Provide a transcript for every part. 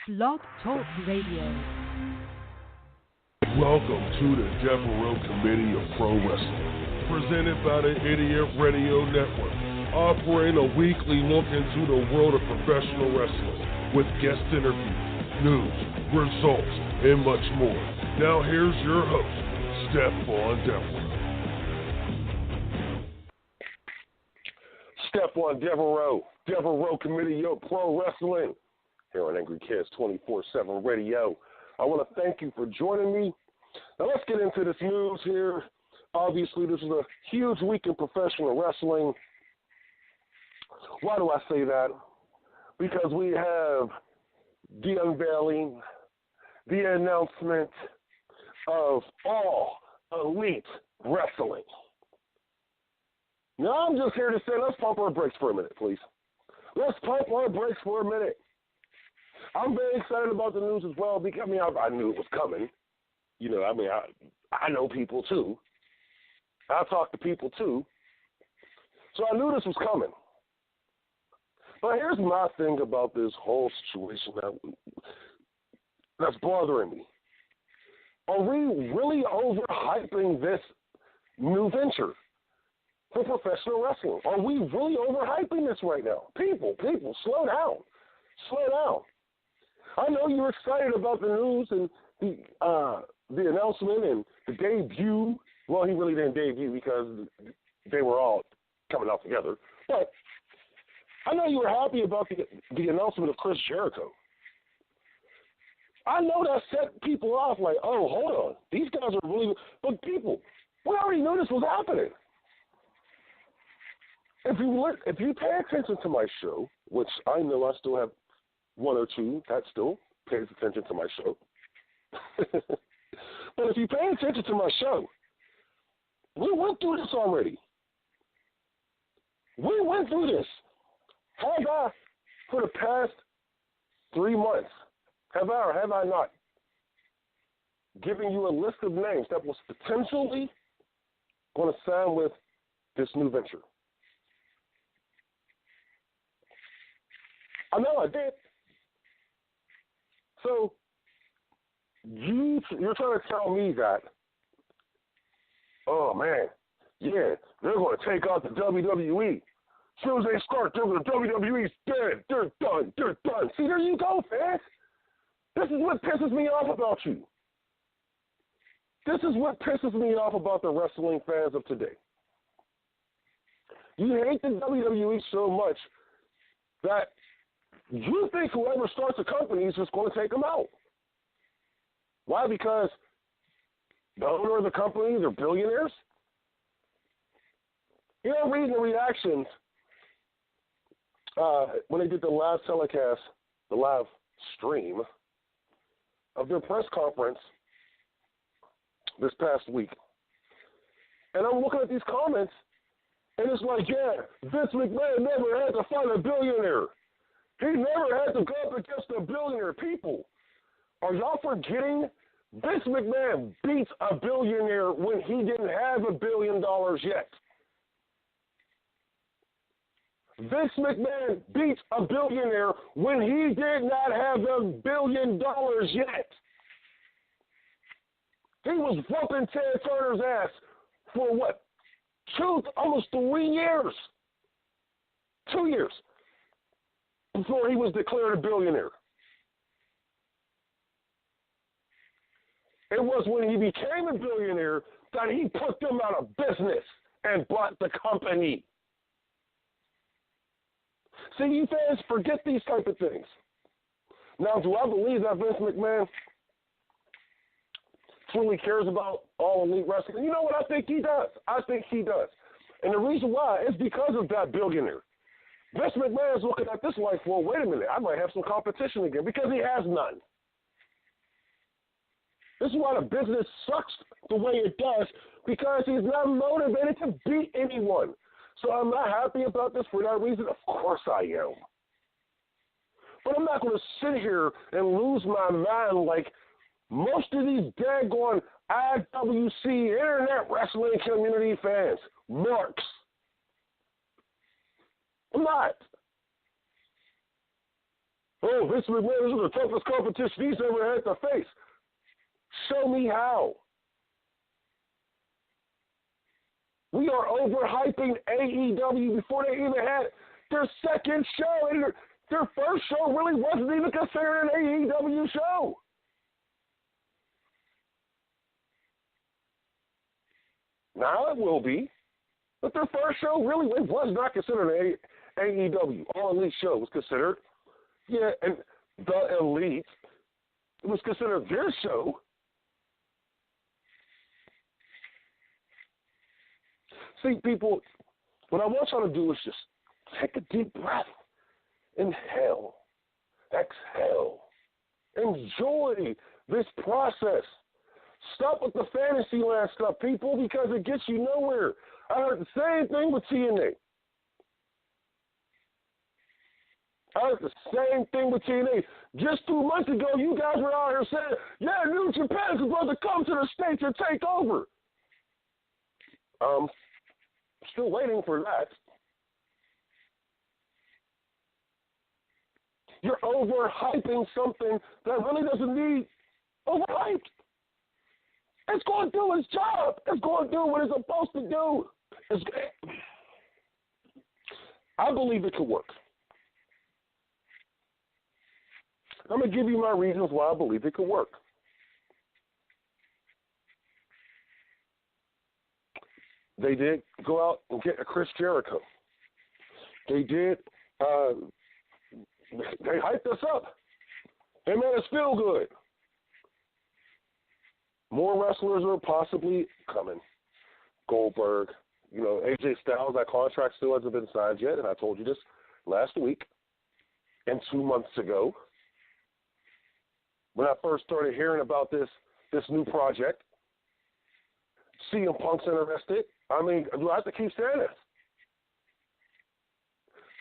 Blog Talk Radio. Welcome to the Devereux Committee of Pro Wrestling, presented by the Idiot Radio Network, offering a weekly look into the world of professional wrestling with guest interviews, news, results, and much more. Now here's your host, Stephon Devereux. Stephon Devereux, Devereux Committee of Pro Wrestling, here on Angry Kids 24/7 Radio. I want to thank you for joining me. Now let's get into this news here. Obviously, this is a huge week in professional wrestling. Why do I say that? Because we have the unveiling, the announcement of All Elite Wrestling. Now, I'm just here to say, let's pump our brakes for a minute, please. Let's pump our brakes for a minute. I'm very excited about the news as well because, I knew it was coming. I know people, too. I talk to people, too. So I knew this was coming. But here's my thing about this whole situation that's bothering me. Are we really overhyping this new venture for professional wrestling? Are we really overhyping this right now? People, slow down. Slow down. I know you're excited about the news and the announcement and the debut. Well, he really didn't debut because they were all coming out together. But I know you were happy about the announcement of Chris Jericho. I know that set people off like, oh, hold on. These guys are really – but people, we already knew this was happening. If you pay attention to my show, which I know I still have one or two that still pays attention to my show. But if you pay attention to my show, we went through this already. We went through this. Have I, for the past 3 months, have I or have I not given you a list of names that was potentially going to sign with this new venture? I know I did. So you're trying to tell me that, oh, man, yeah, they're going to take out the WWE. As soon as they start, the WWE's dead. They're done. They're done. See, there you go, fans. This is what pisses me off about you. This is what pisses me off about the wrestling fans of today. You hate the WWE so much that you think whoever starts a company is just going to take them out. Why? Because the owner of the company, they're billionaires? Reading the reactions when they did the live telecast, the live stream of their press conference this past week. And I'm looking at these comments, and it's like, yeah, Vince McMahon never had to fight a billionaire. He never had to go up against a billionaire. People, are y'all forgetting Vince McMahon beat a billionaire when he didn't have $1 billion yet? Vince McMahon beat a billionaire when he did not have $1 billion yet. He was whooping Ted Turner's ass for what? Almost 3 years. 2 years before he was declared a billionaire. It was when he became a billionaire that he put them out of business and bought the company. See, you fans forget these type of things. Now, do I believe that Vince McMahon truly cares about All Elite Wrestling? You know what? I think he does. And the reason why is because of that billionaire. Vince McMahon is looking at this like, well, wait a minute, I might have some competition again, because he has none. This is why the business sucks the way it does, because he's not motivated to beat anyone. So I'm not happy about this for that reason. Of course I am. But I'm not going to sit here and lose my mind like most of these daggone IWC Internet Wrestling Community fans, marks. I'm not. oh, Vince McMahon, this is the toughest competition he's ever had to face. Show me how. We are overhyping AEW before they even had their second show. And their first show really wasn't even considered an AEW show. Now it will be. But their first show really was not considered an AEW. All Elite show was considered, and the Elite, it was considered their show. See, people, what I want y'all to do is just take a deep breath. Inhale. Exhale. Enjoy this process. Stop with the fantasy land stuff, people, because it gets you nowhere. I heard the same thing with TNA. Just 2 months ago, you guys were out here saying, yeah, New Japan is supposed to come to the States and take over. Still waiting for that. You're overhyping something that really doesn't need overhyped. It's going to do its job. It's going to do what it's supposed to do. I believe it could work. I'm going to give you my reasons why I believe it could work. They did go out and get a Chris Jericho. They did. They hyped us up. They made us feel good. More wrestlers are possibly coming. Goldberg, AJ Styles, that contract still hasn't been signed yet, and I told you this last week and 2 months ago when I first started hearing about this new project. CM Punk's interested. I mean, do I have to keep saying this?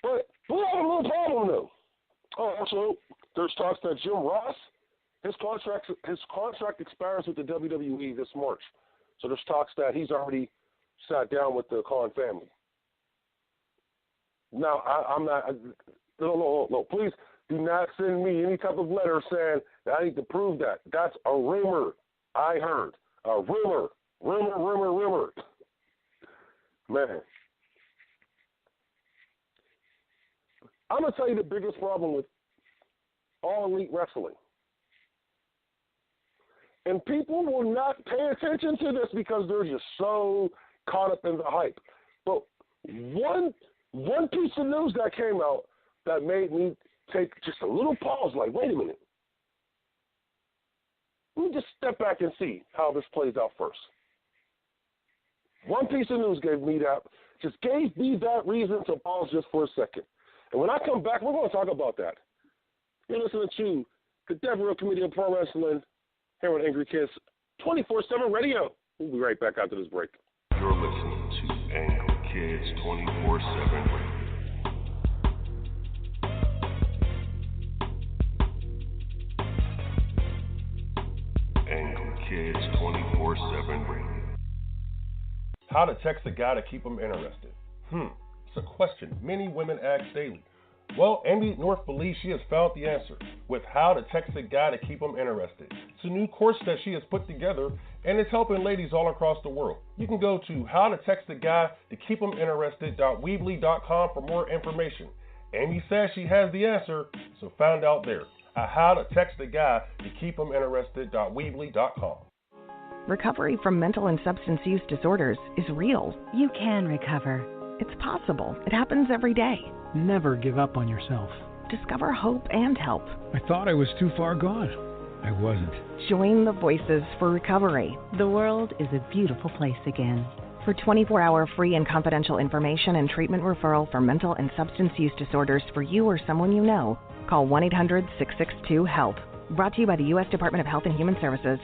But we have a little problem, though. Oh, also, there's talks that Jim Ross, his contract expires with the WWE this March. So there's talks that he's already sat down with the Khan family. Now, I'm not. No. Please do not send me any type of letter saying that I need to prove that. That's a rumor. I heard a rumor. Man, I'm gonna tell you the biggest problem with All Elite Wrestling. And people will not pay attention to this because they're just so caught up in the hype. But one piece of news that came out that made me take just a little pause, like, wait a minute. Let me just step back and see how this plays out first. One piece of news gave me that reason to pause just for a second. And when I come back, we're going to talk about that. You're listening to the Devereux Committee of Pro Wrestling here on Angry Kids 24/7 Radio. We'll be right back after this break. You're listening to Angry Kids 24/7 Radio. Angry Kids 24/7 Radio. How to text a guy to keep him interested. It's a question many women ask daily. Well, Amy North believes she has found the answer with How to Text a Guy to Keep Him Interested. It's a new course that she has put together, and it's helping ladies all across the world. You can go to howtotextaguytokeephiminterested.weebly.com for more information. Amy says she has the answer, so find out there at howtotextaguytokeephiminterested.weebly.com. Recovery from mental and substance use disorders is real. You can recover. It's possible. It happens every day. Never give up on yourself. Discover hope and help. I thought I was too far gone. I wasn't. Join the Voices for Recovery. The world is a beautiful place again. For 24-hour free and confidential information and treatment referral for mental and substance use disorders for you or someone you know, call 1-800-662-HELP. Brought to you by the U.S. Department of Health and Human Services.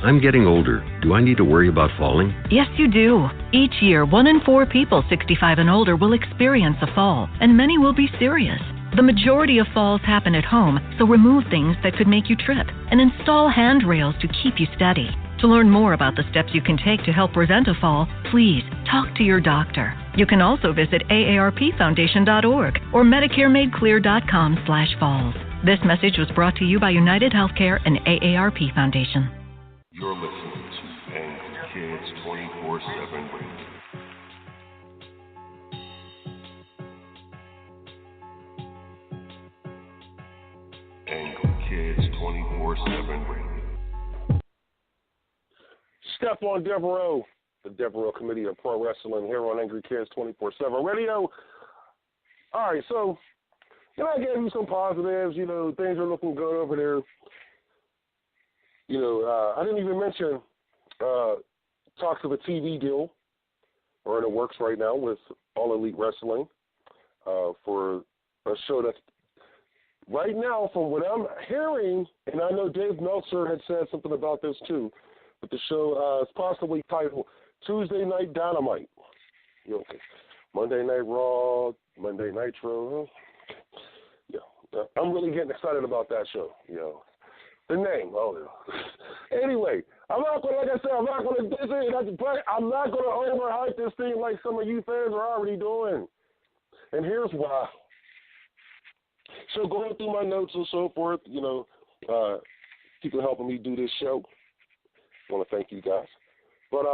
I'm getting older. Do I need to worry about falling? Yes, you do. Each year, 1 in 4 people 65 and older will experience a fall, and many will be serious. The majority of falls happen at home, so remove things that could make you trip and install handrails to keep you steady. To learn more about the steps you can take to help prevent a fall, please talk to your doctor. You can also visit aarpfoundation.org or MedicareMadeClear.com/falls. This message was brought to you by United Healthcare and AARP Foundation. You're listening to Angry Kids 24/7 Radio. Angry Kids 24/7 Radio. Stephon Devereux, the Devereux Committee of Pro Wrestling here on Angry Kids 24/7 Radio. All right, so, I gave you some positives. Things are looking good over there. I didn't even mention talks of a TV deal are in the works right now with All Elite Wrestling for a show that's right now, from what I'm hearing, and I know Dave Meltzer had said something about this too, but the show is possibly titled Tuesday Night Dynamite. Okay. Monday Night Raw, Monday Nitro. I'm really getting excited about that show. The name. Anyway, I'm not going to overhype this thing like some of you fans are already doing. And here's why. So going through my notes and so forth, people helping me do this show. I want to thank you guys. But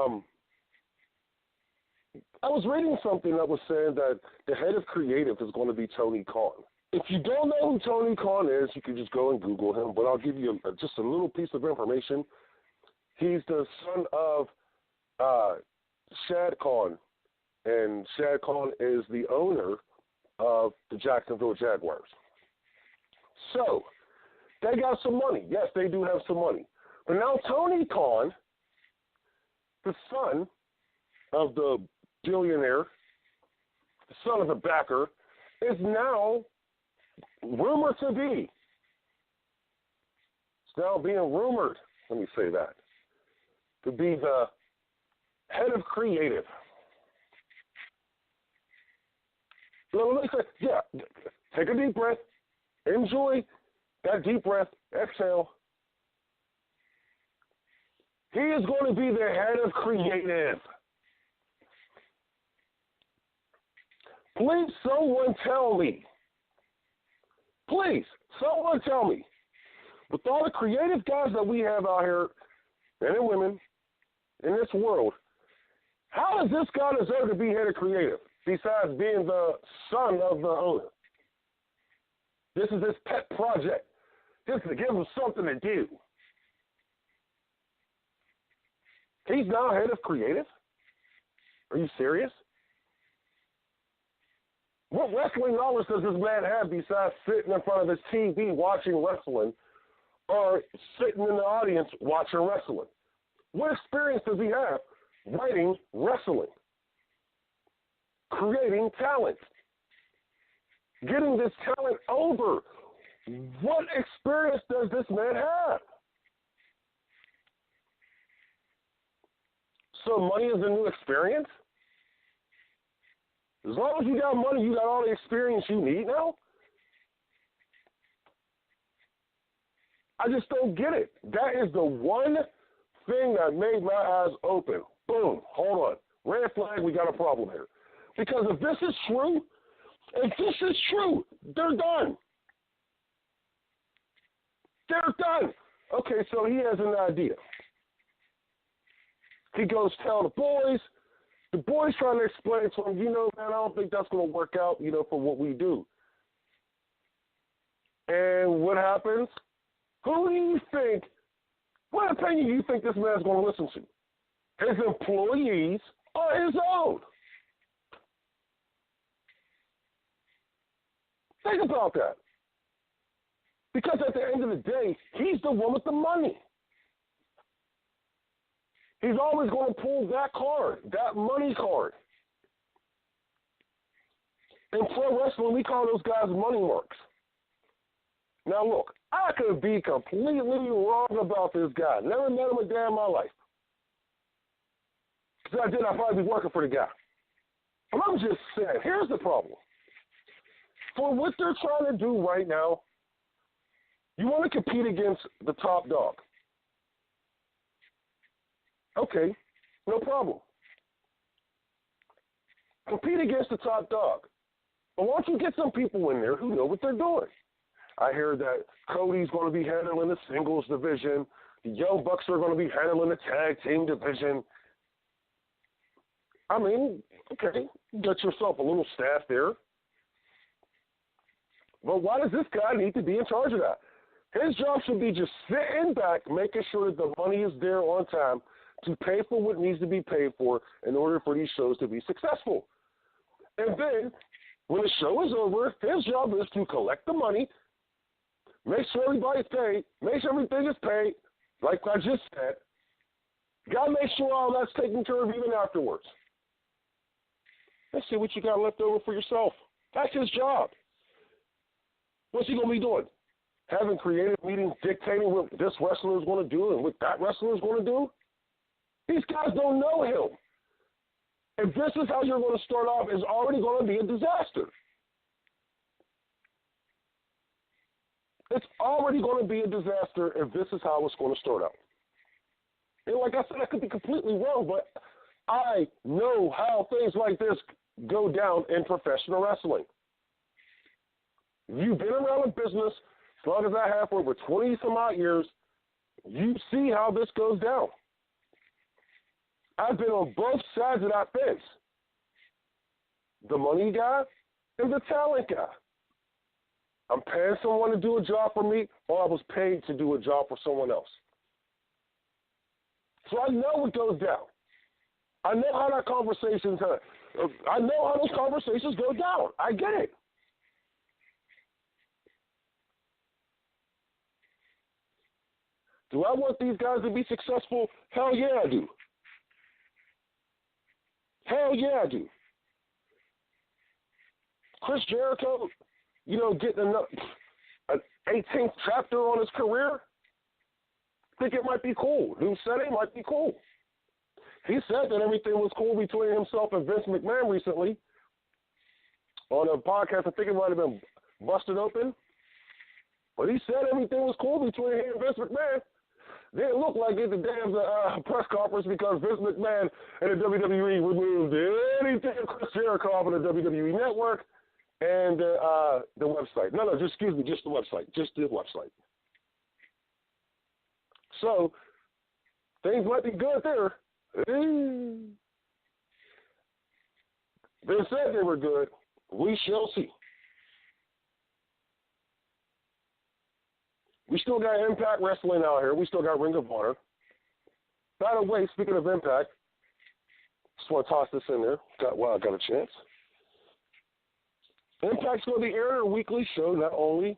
I was reading something that was saying that the head of creative is going to be Tony Khan. If you don't know who Tony Khan is, you can just go and Google him, but I'll give you just a little piece of information. He's the son of Shad Khan, and Shad Khan is the owner of the Jacksonville Jaguars. So, they got some money. Yes, they do have some money. But now Tony Khan, the son of the billionaire, the son of the backer, is now rumored to be. It's now being rumored, let me say that, to be the head of creative. Let me say, take a deep breath. Enjoy that deep breath. Exhale. He is going to be the head of creative. Please, someone tell me. With all the creative guys that we have out here, men and women, in this world, how does this guy deserve to be head of creative, besides being the son of the owner? This is his pet project, just to give him something to do. He's now head of creative? Are you serious? What wrestling knowledge does this man have besides sitting in front of his TV watching wrestling or sitting in the audience watching wrestling? What experience does he have writing wrestling, creating talent, getting this talent over? What experience does this man have? So money is a new experience? As long as you got money, you got all the experience you need now? I just don't get it. That is the one thing that made my eyes open. Boom, hold on. Red flag, we got a problem here. Because if this is true, they're done. Okay, so he has an idea. He goes tell the boys. The boys trying to explain to him, man, I don't think that's going to work out, for what we do. And what happens? Who do you think, what opinion do you think this man's going to listen to? His employees or his own? Think about that. Because at the end of the day, he's the one with the money. He's always going to pull that card, that money card. In pro wrestling, we call those guys money marks. Now, look, I could be completely wrong about this guy. Never met him a day in my life. Because I did, I'd probably be working for the guy. But I'm just saying, here's the problem. For what they're trying to do right now, you want to compete against the top dog. Okay, no problem. Compete against the top dog. But why don't you get some people in there who know what they're doing? I hear that Cody's going to be handling the singles division. The Young Bucks are going to be handling the tag team division. I mean, okay, get yourself a little staff there. But why does this guy need to be in charge of that? His job should be just sitting back, making sure that the money is there on time to pay for what needs to be paid for in order for these shows to be successful. And then, when the show is over, his job is to collect the money, make sure everybody's paid, make sure everything is paid, like I just said. Got to make sure all that's taken care of even afterwards. Let's see what you got left over for yourself. That's his job. What's he going to be doing? Having creative meetings dictating what this wrestler is going to do and what that wrestler is going to do? These guys don't know him. If this is how you're going to start off, it's already going to be a disaster. It's already going to be a disaster if this is how it's going to start out. And like I said, I could be completely wrong, but I know how things like this go down in professional wrestling. You've been around the business as long as I have for over 20-some-odd years. You see how this goes down. I've been on both sides of that fence. The money guy and the talent guy. I'm paying someone to do a job for me, or I was paid to do a job for someone else. So I know what goes down. I know how that conversation's I know how those conversations go down. I get it. Do I want these guys to be successful? Hell yeah, I do. Hell yeah, I do. Chris Jericho, getting an 18th chapter on his career, I think it might be cool. Who said it might be cool? He said that everything was cool between himself and Vince McMahon recently on a podcast. I think it might have been Busted Open. But he said everything was cool between him and Vince McMahon. Didn't look like it at the damn press conference because Vince McMahon and the WWE removed anything Chris Jericho off of the WWE Network and the website. No, just the website. Just the website. So, things might be good there. They said they were good. We shall see. We still got Impact Wrestling out here. We still got Ring of Honor. By the way, speaking of Impact, just want to toss this in there. I got a chance. Impact's going to be airing a weekly show, not only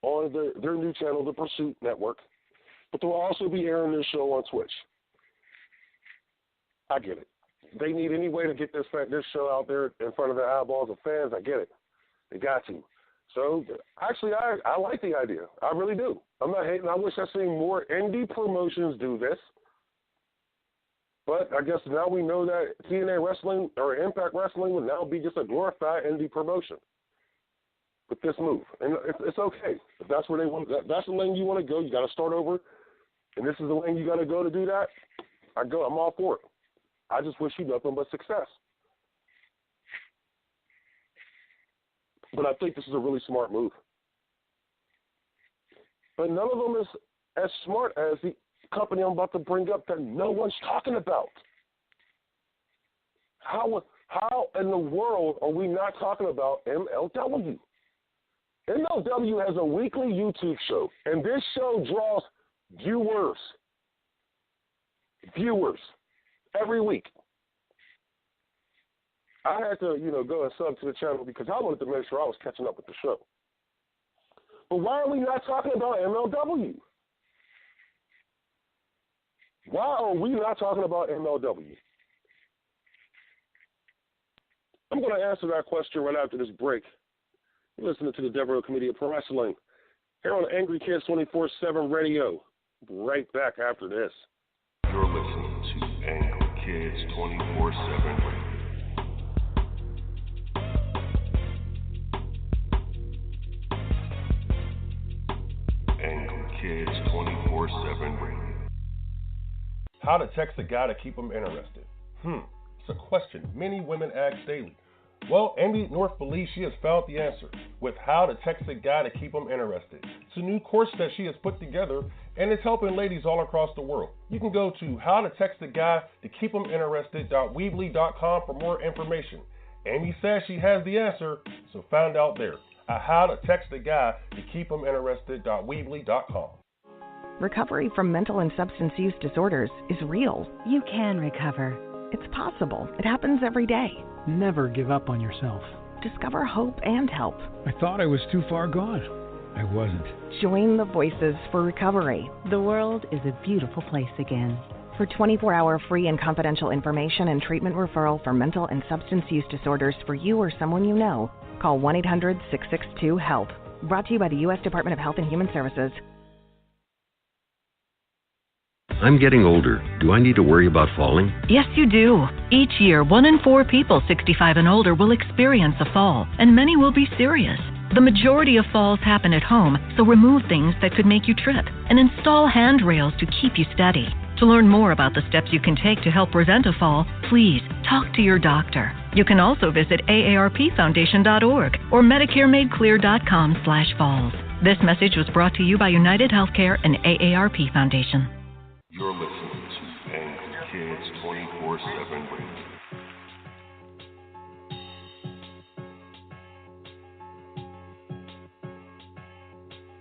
on their new channel, the Pursuit Network, but they'll also be airing their show on Twitch. I get it. They need any way to get this show out there in front of the eyeballs of fans. I get it. They got to. So, actually, I like the idea. I really do. I'm not hating. I wish I'd seen more indie promotions do this. But I guess now we know that TNA Wrestling or Impact Wrestling would now be just a glorified indie promotion with this move. And it's okay. If that's where they want, that's the lane you want to go. You got to start over. And this is the lane you got to go to do that. I'm all for it. I just wish you nothing but success. But I think this is a really smart move. But none of them is as smart as the company I'm about to bring up that no one's talking about. How in the world are we not talking about MLW? MLW has a weekly YouTube show, and this show draws viewers every week. I had to, go and sub to the channel because I wanted to make sure I was catching up with the show. But why are we not talking about MLW? Why are we not talking about MLW? I'm going to answer that question right after this break. You're listening to the Devereux Committee Pro Wrestling here on Angry Kids 24/7 Radio. Right back after this. You're listening to Angry Kids 24/7 Radio. Angry Kids 24/7 Radio. How to text a guy to keep him interested. It's It's a question many women ask daily. Well, Amy North believes she has found the answer with How to Text a Guy to Keep Him Interested. It's a new course that she has put together, and it's helping ladies all across the world. You can go to howtotextaguy.weebly.com for more information. Amy says she has the answer, so find out there at howtotextaguy.weebly.com. Recovery from mental and substance use disorders is real. You can recover. It's possible. It happens every day. Never give up on yourself. Discover hope and help. I thought I was too far gone. I wasn't. Join the Voices for Recovery. The world is a beautiful place again. For 24-hour free and confidential information and treatment referral for mental and substance use disorders for you or someone you know, call 1-800-662-HELP. Brought to you by the U.S. Department of Health and Human Services. I'm getting older. Do I need to worry about falling? Yes, you do. Each year, 1 in 4 people 65 and older will experience a fall, and many will be serious. The majority of falls happen at home, so remove things that could make you trip and install handrails to keep you steady. To learn more about the steps you can take to help prevent a fall, please talk to your doctor. You can also visit aarpfoundation.org or medicaremadeclear.com/falls. This message was brought to you by United Healthcare and AARP Foundation. You're listening to Angry Kids 24/7 Radio.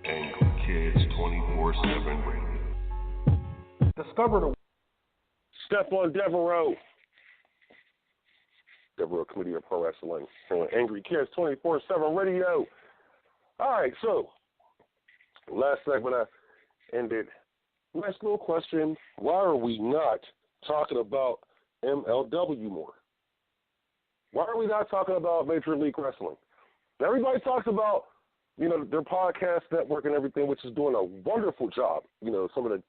Angry Kids 24/7 Radio. Discover the Stephon Devereux. Devereux Committee of Pro Wrestling. On Angry Kids 24/7 Radio. All right, so last segment I ended. Nice little question. Why are we not talking about MLW more? Why are we not talking about Major League Wrestling? Everybody talks about, their podcast network and everything, which is doing a wonderful job. Some of the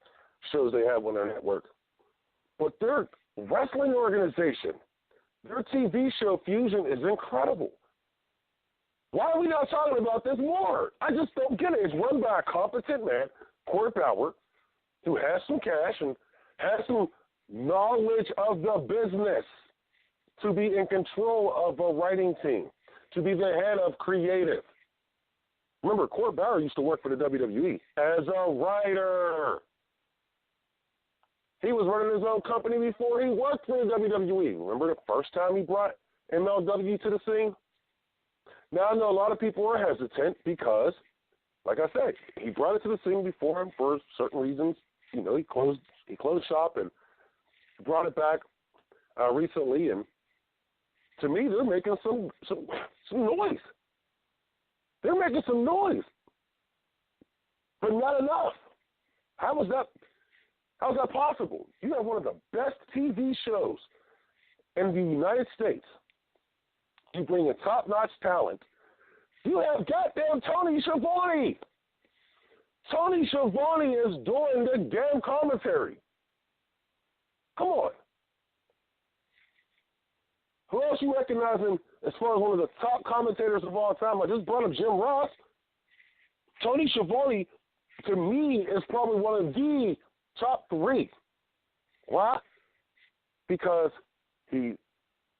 shows they have on their network. But their wrestling organization, their TV show Fusion is incredible. Why are we not talking about this more? I just don't get it. It's run by a competent man, Court Bauer, who has some cash and has some knowledge of the business to be in control of a writing team, to be the head of creative. Remember, Court Bauer used to work for the WWE as a writer. He was running his own company before he worked for the WWE. Remember the first time he brought MLW to the scene? Now, I know a lot of people are hesitant because, like I said, he brought it to the scene before him for certain reasons. He closed shop and brought it back recently. And to me, they're making some noise. They're making some noise, but not enough. How is that possible? You have one of the best TV shows in the United States. You bring in top-notch talent. You have goddamn Tony Schiavone. Tony Schiavone is doing the damn commentary. Come on. Who else you recognizing as far as one of the top commentators of all time? I just brought up Jim Ross. Tony Schiavone, to me, is probably one of the top 3. Why? Because he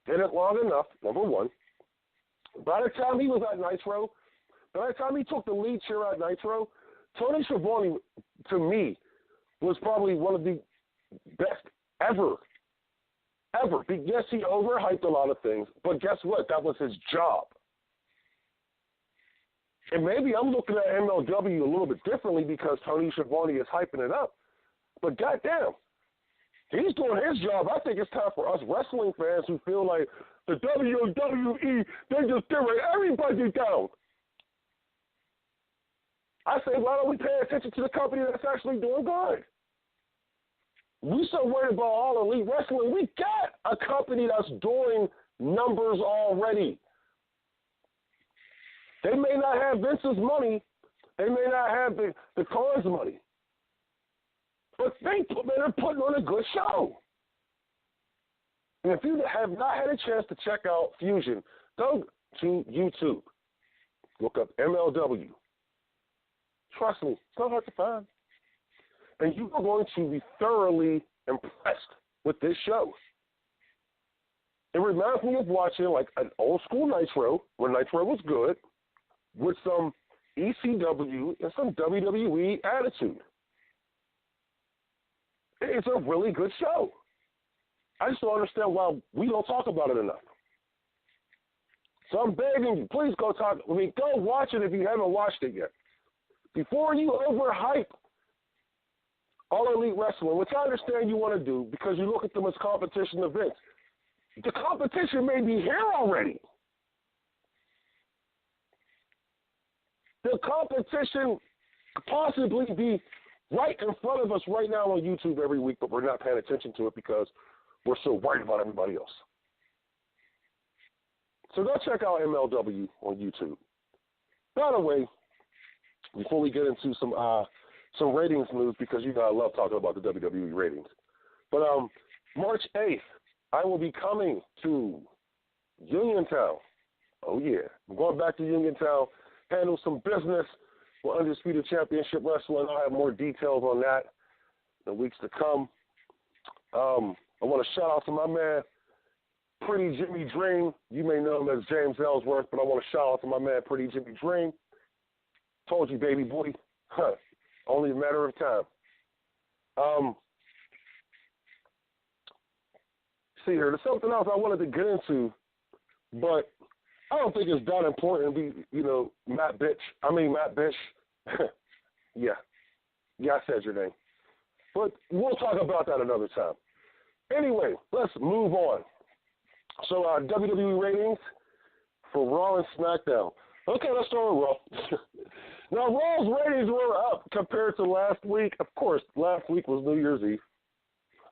did it long enough, number one. By the time he was at Nitro, by the time he took the lead chair at Nitro, Tony Schiavone, to me, was probably one of the best ever. Yes, he overhyped a lot of things, but guess what? That was his job. And maybe I'm looking at MLW a little bit differently because Tony Schiavone is hyping it up. But goddamn, he's doing his job. I think it's time for us wrestling fans who feel like the WWE, they're just tearing everybody down. I say, why don't we pay attention to the company that's actually doing good? We so worried about All Elite Wrestling. We got a company that's doing numbers already. They may not have Vince's money. They may not have the Khan's money. But they're putting on a good show. And if you have not had a chance to check out Fusion, go to YouTube. Look up MLW. Trust me, it's not hard to find. And you are going to be thoroughly impressed with this show. It reminds me of watching like an old school Nitro, when Nitro was good, with some ECW and some WWE attitude. It's a really good show. I just don't understand why we don't talk about it enough. So I'm begging you, please go watch it if you haven't watched it yet. Before you overhype All Elite Wrestling, which I understand you want to do because you look at them as competition events. The competition may be here already. The competition could possibly be right in front of us right now on YouTube every week, but we're not paying attention to it because we're so worried about everybody else. So go check out MLW on YouTube. By the way, before we get into some ratings news, because you know I love talking about the WWE ratings, but March 8th, I will be coming to Uniontown. Oh, yeah. I'm going back to Uniontown, handle some business with Undisputed Championship Wrestling. I'll have more details on that in the weeks to come. I want to shout out to my man, Pretty Jimmy Dream. You may know him as James Ellsworth, but I want to shout out to my man, Pretty Jimmy Dream. Told you, baby boy. Only a matter of time. See here, there's something else I wanted to get into, but I don't think it's that important to be, Matt Bitch. Yeah, I said your name. But we'll talk about that another time. Anyway, let's move on. So WWE ratings for Raw and SmackDown. Okay, let's start with Raw. Now, Raw's ratings were up compared to last week. Of course, last week was New Year's Eve.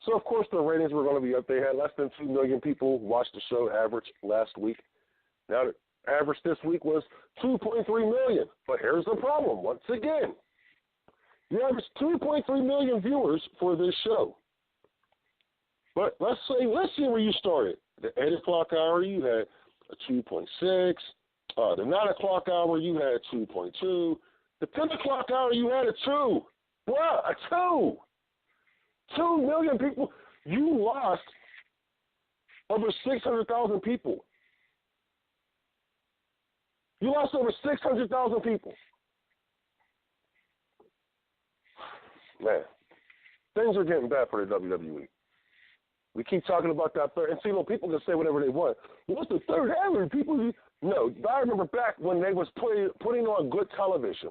So, of course, the ratings were going to be up. They had less than 2 million people watch the show average last week. Now, the average this week was 2.3 million. But here's the problem. Once again, you averaged 2.3 million viewers for this show. But let's see where you started. The 8 o'clock hour, you had a 2.6. The 9 o'clock hour, you had 2.2. The 10 o'clock hour, you had a 2. What? A 2. 2 million people. You lost over 600,000 people. You lost over 600,000 people. Man, things are getting bad for the WWE. We keep talking about that third. And see, people can say whatever they want. What's the third hour? People, no. I remember back when they was putting on good television.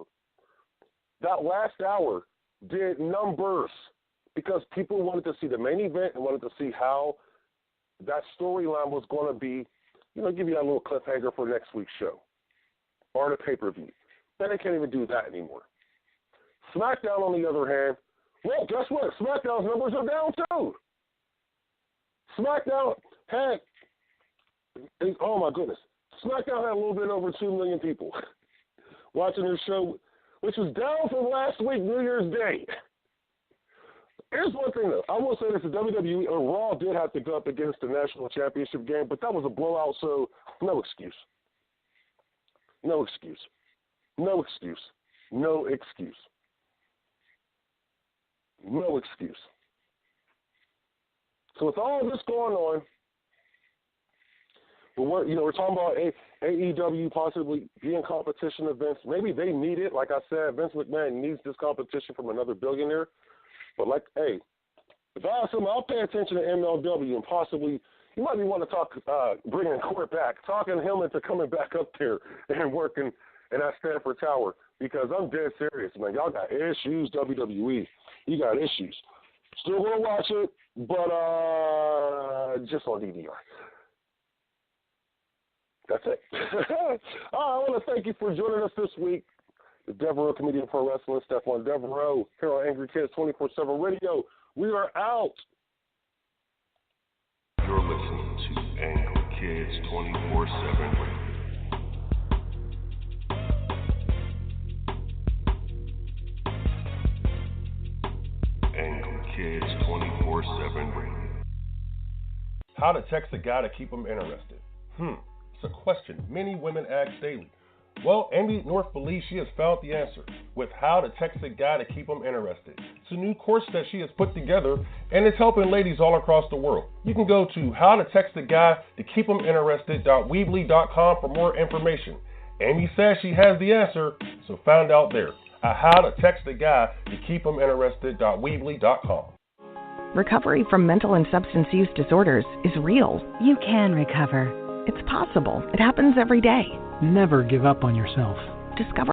That last hour did numbers because people wanted to see the main event and wanted to see how that storyline was going to be, give you that little cliffhanger for next week's show or the pay-per-view. Then they can't even do that anymore. SmackDown, on the other hand, well, guess what? SmackDown's numbers are down too. SmackDown had, oh my goodness, SmackDown had a little bit over 2 million people watching their show, which was down from last week, New Year's Day. Here's one thing, though. I will say this, the WWE or Raw did have to go up against the National Championship game, but that was a blowout, so no excuse. No excuse. No excuse. No excuse. No excuse. So with all this going on, we're talking about AEW possibly being competition events. Maybe they need it. Like I said, Vince McMahon needs this competition from another billionaire. But if I ask him, I'll pay attention to MLW and possibly you might be wanting to talk, bringing Court back, talking him into coming back up there and working in that Stanford Tower because I'm dead serious, man. Y'all got issues, WWE. You got issues. Still going to watch it, but just on DVR. That's it. I want to thank you for joining us this week. The Devereux Committee of Pro Wrestling, Stephon Devereux, here on Angry Kids 24/7 Radio. We are out. You're listening to Angry Kids 24/7 Radio. Angry Kids 24/7 Radio. How to text a guy to keep him interested? It's a question many women ask daily. Well, Amy North believes she has found the answer with How to Text a Guy to Keep Him Interested. It's a new course that she has put together, and it's helping ladies all across the world. You can go to howtotextaguy.weebly.com for more information. Amy says she has the answer, so find out there at howtotextaguy.weebly.com. Recovery from mental and substance use disorders is real. You can recover. It's possible. It happens every day. Never give up on yourself. Discover